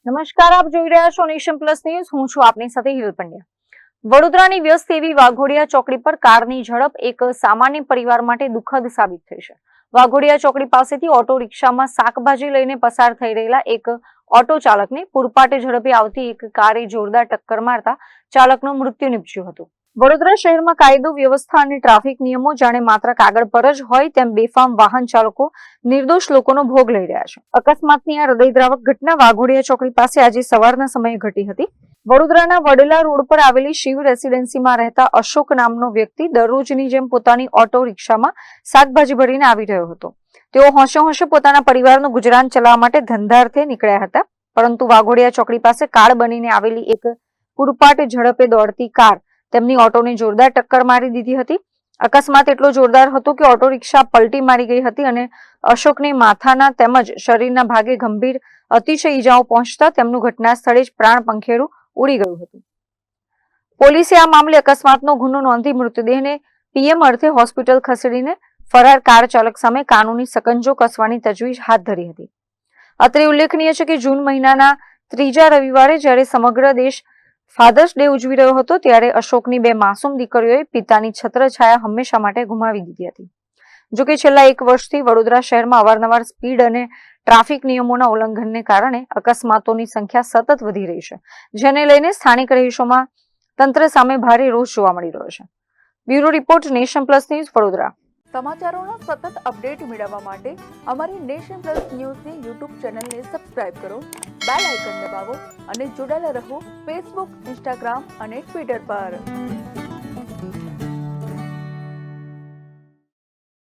નમસ્કાર, આપ જોઈ રહ્યા છો નેશન પ્લસ ન્યૂઝ. હું છું આપની સાથે હિરલ પંડ્યા. વડોદરાની વ્યસ્ત એવી વાઘોડિયા ચોકડી પર કારની ઝડપ એક સામાન્ય પરિવાર માટે દુઃખદ સાબિત થઈ છે. વાઘોડિયા ચોકડી પાસેથી ઓટો રિક્ષામાં શાકભાજી લઈને પસાર થઈ રહેલા એક ઓટો ચાલકને પૂરપાટે ઝડપે આવતી એક કારે જોરદાર ટક્કર મારતા ચાલકનું મૃત્યુ નીપજ્યું હતું. વડોદરા શહેરમાં કાયદો વ્યવસ્થા અને ટ્રાફિક નિયમો જાણે માત્ર કાગળ પર જ હોય તેમ બેફામ વાહન ચાલકો નિર્દોષ લોકોનો ભોગ લઈ રહ્યા છે. અકસ્માતની આ હૃદયદ્રાવક ઘટના વાઘોડિયા ચોકડી પાસે આજે સવારના સમયે ઘટી હતી. વડોદરાના વડેલા રોડ પર આવેલી શિવ રેસિડેન્સીમાં રહેતા અશોક નામનો વ્યક્તિ દરરોજની જેમ પોતાની ઓટો રિક્ષામાં શાકભાજી ભરીને આવી રહ્યો હતો. તેઓ હોંશે હોંશે પોતાના પરિવારનું ગુજરાન ચલાવવા માટે ધંધાર્થે નીકળ્યા હતા, પરંતુ વાઘોડિયા ચોકડી પાસે કાળ બનીને આવેલી એક પૂરપાટ ઝડપે દોડતી કાર તેમની ઓટોને જોરદાર ટક્કર મારી દીધી હતી. અકસ્માત એટલો જોરદાર હતો કે ઓટો રિક્ષા પલટી મારી ગઈ હતી અને અશોકને માથાના તેમજ શરીરના ભાગે ગંભીર અતિશય ઈજાઓ પહોંચતા તેમનું ઘટના સ્થળે જ પ્રાણ પંખેરું ઉડી ગયું હતું. પોલીસે આ મામલે અકસ્માતનો ગુનો નોંધી મૃતદેહને પીએમ અર્થે હોસ્પિટલ ખસેડીને ફરાર કાર ચાલક સામે કાનૂની સકંજો કસવાની તજવીજ હાથ ધરી હતી. અત્રે ઉલ્લેખનીય છે કે જૂન મહિનાના ત્રીજા રવિવારે જ્યારે સમગ્ર દેશ ફાધર્સ ડે ઉજવી રહ્યો હતો ત્યારે અશોકની બે માસૂમ દીકરીઓએ પિતાની છત્રછાયા હંમેશા માટે ગુમાવી દીધી હતી. જોકે છેલ્લા એક વર્ષથી વડોદરા શહેરમાં અવારનવાર સ્પીડ અને ટ્રાફિક નિયમોના ઉલ્લંઘનને કારણે અકસ્માતોની સંખ્યા સતત વધી રહી છે, જેને લઈને સ્થાનિક રહીશોમાં તંત્ર સામે ભારે રોષ જોવા મળી રહ્યો છે. Bureau report, nation plus news, Vadodara. સમાચારોના સતત અપડેટ મેળવવા માટે અમારી નેશન પ્લસ ન્યૂઝની યુટ્યુબ ચેનલને સબસ્ક્રાઇબ કરો, બેલ આઇકન દબાવો અને જોડાયેલા રહો ફેસબુક, ઇન્સ્ટાગ્રામ અને ટ્વિટર પર.